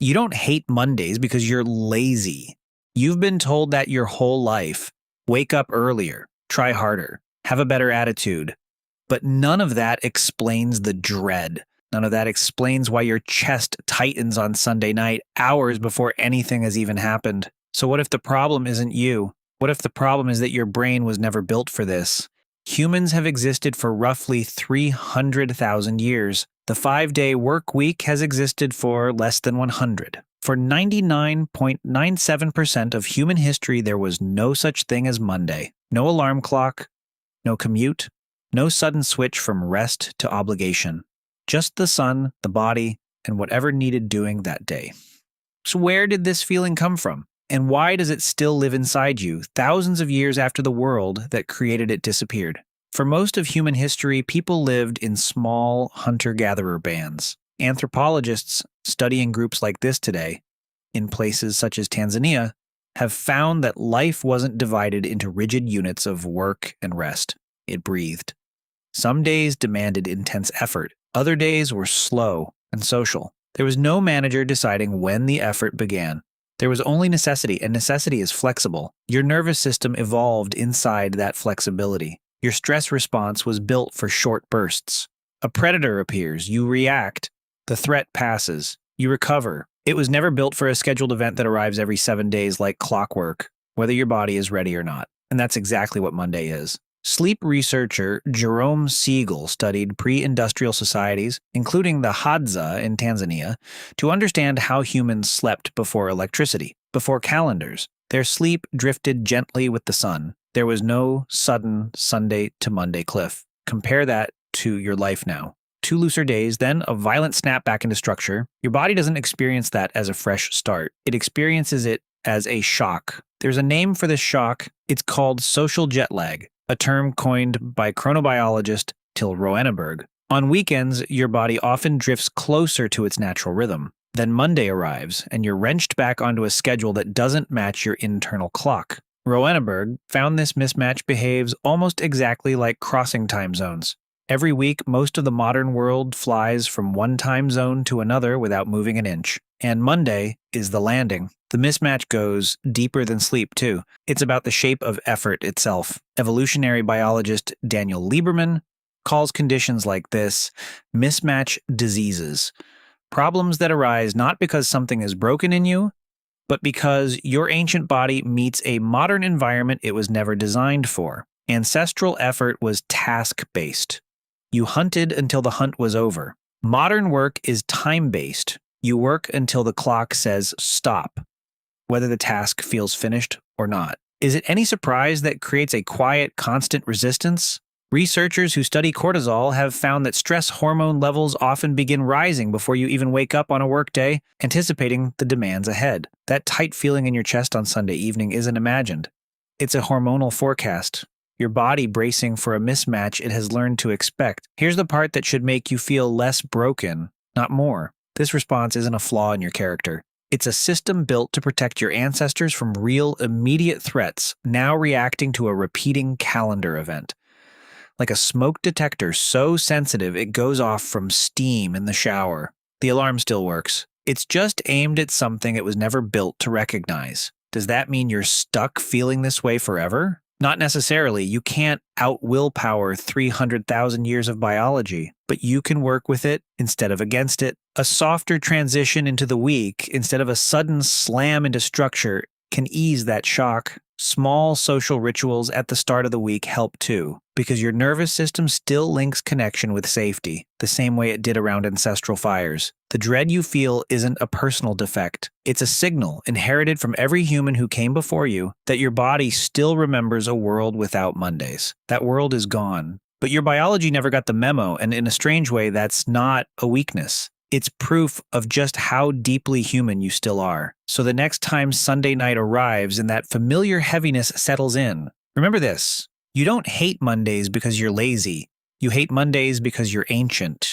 You don't hate Mondays because you're lazy. You've been told that your whole life. Wake up earlier, try harder, have a better attitude. But none of that explains the dread. None of that explains why your chest tightens on Sunday night hours before anything has even happened. So what if the problem isn't you? What if the problem is that your brain was never built for this? Humans have existed for roughly 300,000 years. The 5-day work week has existed for less than 100. For 99.97% of human history, there was no such thing as Monday. No alarm clock, no commute, no sudden switch from rest to obligation. Just the sun, the body, and whatever needed doing that day. So where did this feeling come from? And why does it still live inside you, thousands of years after the world that created it disappeared? For most of human history, people lived in small hunter-gatherer bands. Anthropologists studying groups like this today, in places such as Tanzania, have found that life wasn't divided into rigid units of work and rest. It breathed. Some days demanded intense effort. Other days were slow and social. There was no manager deciding when the effort began. There was only necessity, and necessity is flexible. Your nervous system evolved inside that flexibility. Your stress response was built for short bursts. A predator appears, you react. The threat passes. You recover. It was never built for a scheduled event that arrives every 7 days like clockwork, whether your body is ready or not. And that's exactly what Monday is. Sleep researcher Jerome Siegel studied pre-industrial societies, including the Hadza in Tanzania, to understand how humans slept before electricity, before calendars. Their sleep drifted gently with the sun. There was no sudden Sunday to Monday cliff. Compare that to your life now. 2 looser days, then a violent snap back into structure. Your body doesn't experience that as a fresh start. It experiences it as a shock. There's a name for this shock. It's called social jet lag, a term coined by chronobiologist Till Roenneberg. On weekends, your body often drifts closer to its natural rhythm. Then Monday arrives, and you're wrenched back onto a schedule that doesn't match your internal clock. Roenneberg found this mismatch behaves almost exactly like crossing time zones. Every week, most of the modern world flies from one time zone to another without moving an inch. And Monday is the landing. The mismatch goes deeper than sleep, too. It's about the shape of effort itself. Evolutionary biologist Daniel Lieberman calls conditions like this mismatch diseases. Problems that arise not because something is broken in you, but because your ancient body meets a modern environment it was never designed for. Ancestral effort was task-based. You hunted until the hunt was over. Modern work is time-based. You work until the clock says stop, whether the task feels finished or not. Is it any surprise that creates a quiet, constant resistance? Researchers who study cortisol have found that stress hormone levels often begin rising before you even wake up on a workday, anticipating the demands ahead. That tight feeling in your chest on Sunday evening isn't imagined. It's a hormonal forecast. Your body bracing for a mismatch it has learned to expect. Here's the part that should make you feel less broken, not more. This response isn't a flaw in your character. It's a system built to protect your ancestors from real, immediate threats, now reacting to a repeating calendar event. Like a smoke detector so sensitive it goes off from steam in the shower. The alarm still works. It's just aimed at something it was never built to recognize. Does that mean you're stuck feeling this way forever? Not necessarily. You can't out-willpower 300,000 years of biology, but you can work with it instead of against it. A softer transition into the week instead of a sudden slam into structure can ease that shock. Small social rituals at the start of the week help too, because your nervous system still links connection with safety, the same way it did around ancestral fires. The dread you feel isn't a personal defect. It's a signal inherited from every human who came before you that your body still remembers a world without Mondays. That world is gone. But your biology never got the memo, and in a strange way, that's not a weakness. It's proof of just how deeply human you still are. So the next time Sunday night arrives and that familiar heaviness settles in, remember this. You don't hate Mondays because you're lazy. You hate Mondays because you're ancient.